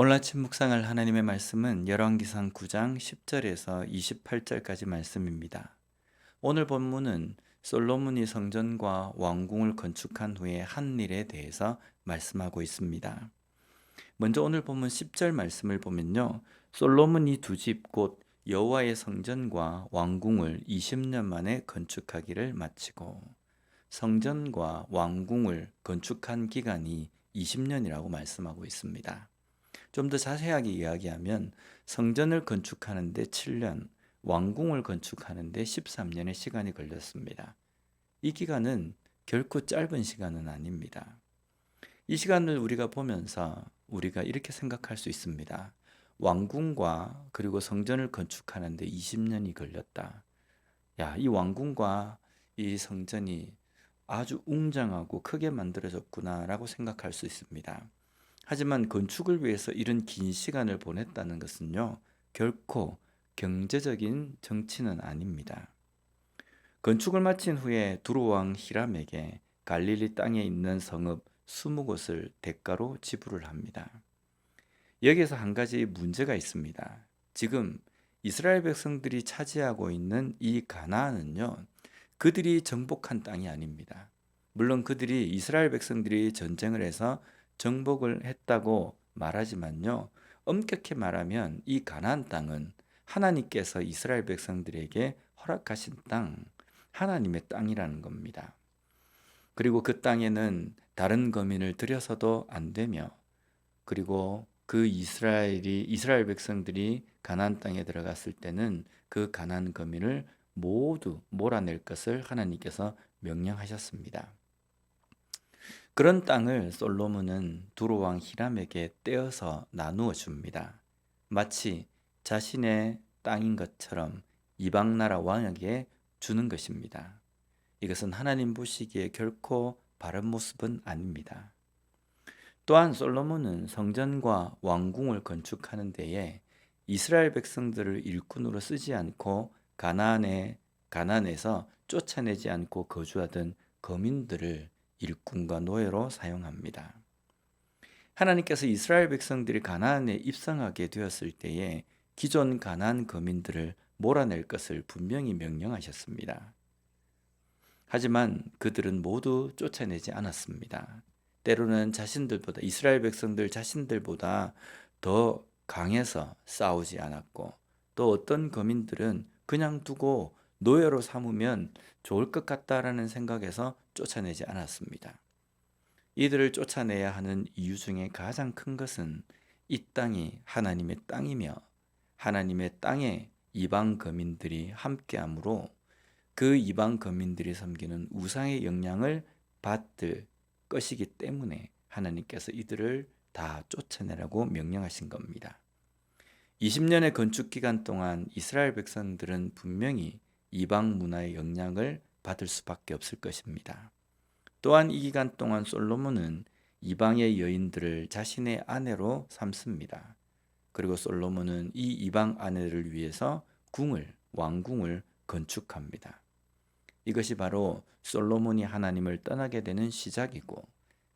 오늘 아침 묵상할 하나님의 말씀은 열왕기상 9장 10절에서 28절까지 말씀입니다. 오늘 본문은 솔로몬이 성전과 왕궁을 건축한 후에 한 일에 대해서 말씀하고 있습니다. 먼저 오늘 본문 10절 말씀을 보면요. 솔로몬이 두 집 곧 여호와의 성전과 왕궁을 20년 만에 건축하기를 마치고, 성전과 왕궁을 건축한 기간이 20년이라고 말씀하고 있습니다. 좀 더 자세하게 이야기하면 성전을 건축하는데 7년, 왕궁을 건축하는데 13년의 시간이 걸렸습니다. 이 기간은 결코 짧은 시간은 아닙니다. 이 시간을 우리가 보면서 우리가 이렇게 생각할 수 있습니다. 왕궁과 그리고 성전을 건축하는데 20년이 걸렸다. 야, 이 왕궁과 이 성전이 아주 웅장하고 크게 만들어졌구나라고 생각할 수 있습니다. 하지만 건축을 위해서 이런 긴 시간을 보냈다는 것은요, 결코 경제적인 정치는 아닙니다. 건축을 마친 후에 두로왕 히람에게 갈릴리 땅에 있는 성읍 20곳을 대가로 지불을 합니다. 여기에서 한 가지 문제가 있습니다. 지금 이스라엘 백성들이 차지하고 있는 이 가나안은요, 그들이 정복한 땅이 아닙니다. 물론 그들이 이스라엘 백성들이 전쟁을 해서 정복을 했다고 말하지만요, 엄격히 말하면 이 가나안 땅은 하나님께서 이스라엘 백성들에게 허락하신 땅, 하나님의 땅이라는 겁니다. 그리고 그 땅에는 다른 거민을 들여서도 안 되며, 그리고 그 이스라엘 백성들이 가나안 땅에 들어갔을 때는 그 가나안 거민을 모두 몰아낼 것을 하나님께서 명령하셨습니다. 그런 땅을 솔로몬은 두로 왕 히람에게 떼어서 나누어 줍니다. 마치 자신의 땅인 것처럼 이방 나라 왕에게 주는 것입니다. 이것은 하나님 보시기에 결코 바른 모습은 아닙니다. 또한 솔로몬은 성전과 왕궁을 건축하는 데에 이스라엘 백성들을 일꾼으로 쓰지 않고 가나안에서 쫓아내지 않고 거주하던 거민들을 일꾼과 노예로 사용합니다. 하나님께서 이스라엘 백성들이 가나안에 입성하게 되었을 때에 기존 가나안 거민들을 몰아낼 것을 분명히 명령하셨습니다. 하지만 그들은 모두 쫓아내지 않았습니다. 때로는 이스라엘 백성들 자신들보다 더 강해서 싸우지 않았고, 또 어떤 거민들은 그냥 두고 노예로 삼으면 좋을 것 같다라는 생각에서 쫓아내지 않았습니다. 이들을 쫓아내야 하는 이유 중에 가장 큰 것은 이 땅이 하나님의 땅이며 하나님의 땅에 이방 거민들이 함께하므로 그 이방 거민들이 섬기는 우상의 영향을 받을 것이기 때문에 하나님께서 이들을 다 쫓아내라고 명령하신 겁니다. 20년의 건축 기간 동안 이스라엘 백성들은 분명히 이방 문화의 영향을 받을 수밖에 없을 것입니다. 또한 이 기간 동안 솔로몬은 이방의 여인들을 자신의 아내로 삼습니다. 그리고 솔로몬은 이 이방 아내를 위해서 왕궁을 건축합니다. 이것이 바로 솔로몬이 하나님을 떠나게 되는 시작이고,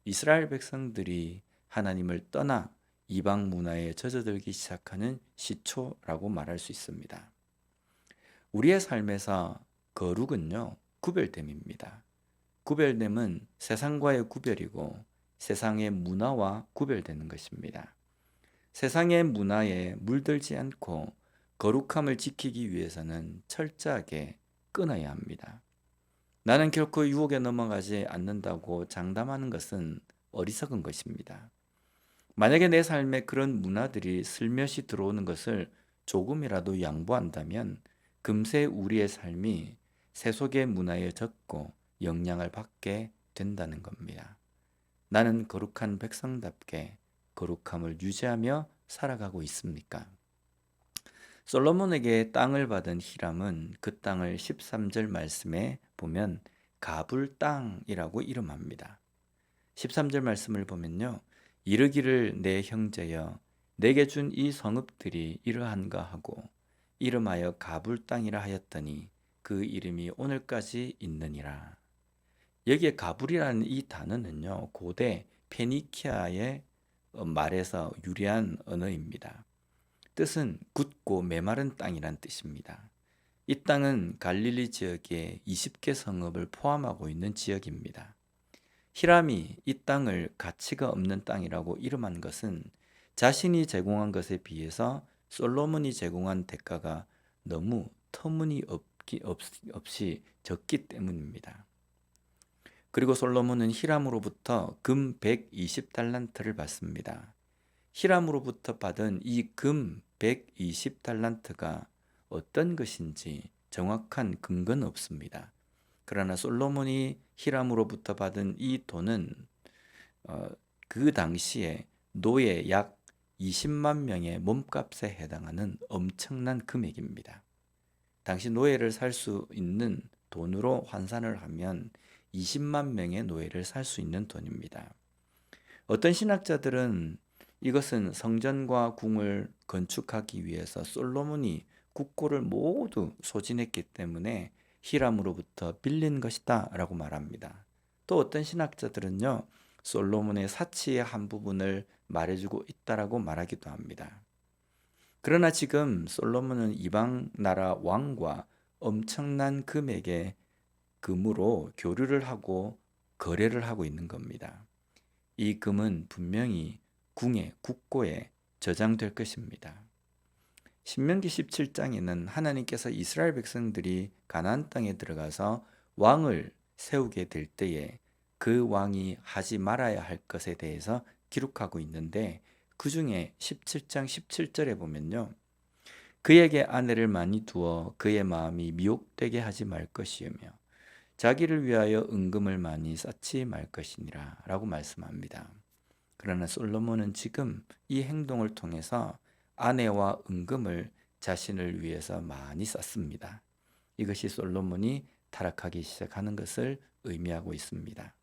이스라엘 백성들이 하나님을 떠나 이방 문화에 젖어들기 시작하는 시초라고 말할 수 있습니다. 우리의 삶에서 거룩은요, 구별됨입니다. 구별됨은 세상과의 구별이고 세상의 문화와 구별되는 것입니다. 세상의 문화에 물들지 않고 거룩함을 지키기 위해서는 철저하게 끊어야 합니다. 나는 결코 유혹에 넘어가지 않는다고 장담하는 것은 어리석은 것입니다. 만약에 내 삶에 그런 문화들이 슬며시 들어오는 것을 조금이라도 양보한다면 금세 우리의 삶이 세속의 문화에 젖고 영향을 받게 된다는 겁니다. 나는 거룩한 백성답게 거룩함을 유지하며 살아가고 있습니까? 솔로몬에게 땅을 받은 히람은 그 땅을 13절 말씀에 보면 가불 땅이라고 이름합니다. 13절 말씀을 보면요, 이르기를 내 형제여 내게 준 이 성읍들이 이러한가 하고 이름하여 가불 땅이라 하였더니 그 이름이 오늘까지 있느니라. 여기에 가불이라는 이 단어는요, 고대 페니키아의 말에서 유래한 언어입니다. 뜻은 굳고 메마른 땅이란 뜻입니다. 이 땅은 갈릴리 지역의 20개 성읍을 포함하고 있는 지역입니다. 히람이 이 땅을 가치가 없는 땅이라고 이름한 것은 자신이 제공한 것에 비해서 솔로몬이 제공한 대가가 너무 터무니없이 적기 때문입니다. 그리고 솔로몬은 히람으로부터 금 120달란트를 받습니다. 히람으로부터 받은 이 금 120달란트가 어떤 것인지 정확한 근거는 없습니다. 그러나 솔로몬이 히람으로부터 받은 이 돈은 그 당시에 노예 약 20만 명의 몸값에 해당하는 엄청난 금액입니다. 당시 노예를 살 수 있는 돈으로 환산을 하면 20만 명의 노예를 살 수 있는 돈입니다. 어떤 신학자들은 이것은 성전과 궁을 건축하기 위해서 솔로몬이 국고를 모두 소진했기 때문에 히람으로부터 빌린 것이다 라고 말합니다. 또 어떤 신학자들은요, 솔로몬의 사치의 한 부분을 말해주고 있다라고 말하기도 합니다. 그러나 지금 솔로몬은 이방 나라 왕과 엄청난 금액의 금으로 교류를 하고 거래를 하고 있는 겁니다. 이 금은 분명히 궁의 국고에 저장될 것입니다. 신명기 17장에는 하나님께서 이스라엘 백성들이 가나안 땅에 들어가서 왕을 세우게 될 때에 그 왕이 하지 말아야 할 것에 대해서 기록하고 있는데, 그 중에 17장 17절에 보면요, 그에게 아내를 많이 두어 그의 마음이 미혹되게 하지 말 것이며 자기를 위하여 은금을 많이 쌓지 말 것이니라 라고 말씀합니다. 그러나 솔로몬은 지금 이 행동을 통해서 아내와 은금을 자신을 위해서 많이 썼습니다. 이것이 솔로몬이 타락하기 시작하는 것을 의미하고 있습니다.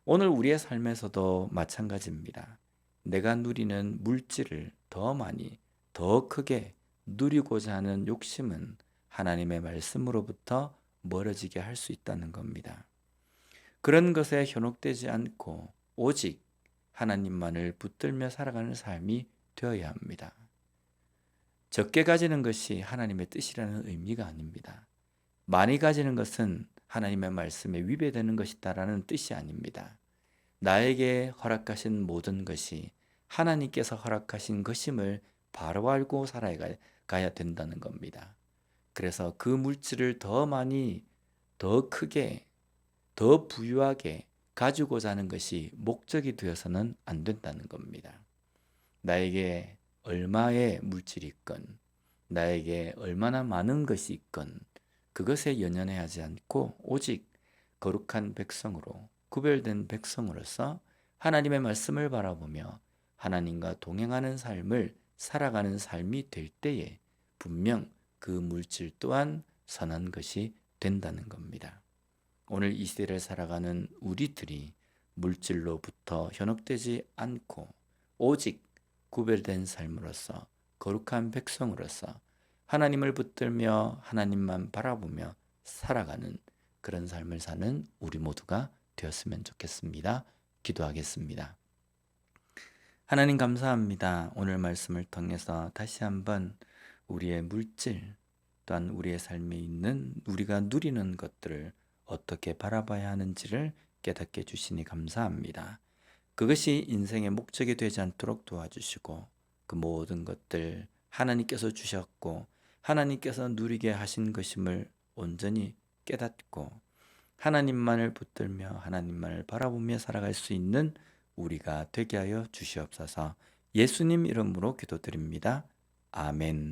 오늘 우리의 삶에서도 마찬가지입니다. 내가 누리는 물질을 더 많이, 더 크게 누리고자 하는 욕심은 하나님의 말씀으로부터 멀어지게 할 수 있다는 겁니다. 그런 것에 현혹되지 않고 오직 하나님만을 붙들며 살아가는 삶이 되어야 합니다. 적게 가지는 것이 하나님의 뜻이라는 의미가 아닙니다. 많이 가지는 것은 하나님의 말씀에 위배되는 것이다라는 뜻이 아닙니다. 나에게 허락하신 모든 것이 하나님께서 허락하신 것임을 바로 알고 살아가야 된다는 겁니다. 그래서 그 물질을 더 많이, 더 크게, 더 부유하게 가지고자 하는 것이 목적이 되어서는 안 된다는 겁니다. 나에게 얼마의 물질이 있건, 나에게 얼마나 많은 것이 있건 그것에 연연하지 않고 오직 거룩한 백성으로, 구별된 백성으로서 하나님의 말씀을 바라보며 하나님과 동행하는 삶을 살아가는 삶이 될 때에 분명 그 물질 또한 선한 것이 된다는 겁니다. 오늘 이 시대를 살아가는 우리들이 물질로부터 현혹되지 않고 오직 구별된 삶으로서, 거룩한 백성으로서 하나님을 붙들며 하나님만 바라보며 살아가는 그런 삶을 사는 우리 모두가 되었으면 좋겠습니다. 기도하겠습니다. 하나님 감사합니다. 오늘 말씀을 통해서 다시 한번 우리의 물질 또한 우리의 삶에 있는 우리가 누리는 것들을 어떻게 바라봐야 하는지를 깨닫게 해주시니 감사합니다. 그것이 인생의 목적이 되지 않도록 도와주시고 그 모든 것들 하나님께서 주셨고 하나님께서 누리게 하신 것임을 온전히 깨닫고 하나님만을 붙들며 하나님만을 바라보며 살아갈 수 있는 우리가 되게 하여 주시옵소서. 예수님 이름으로 기도드립니다. 아멘.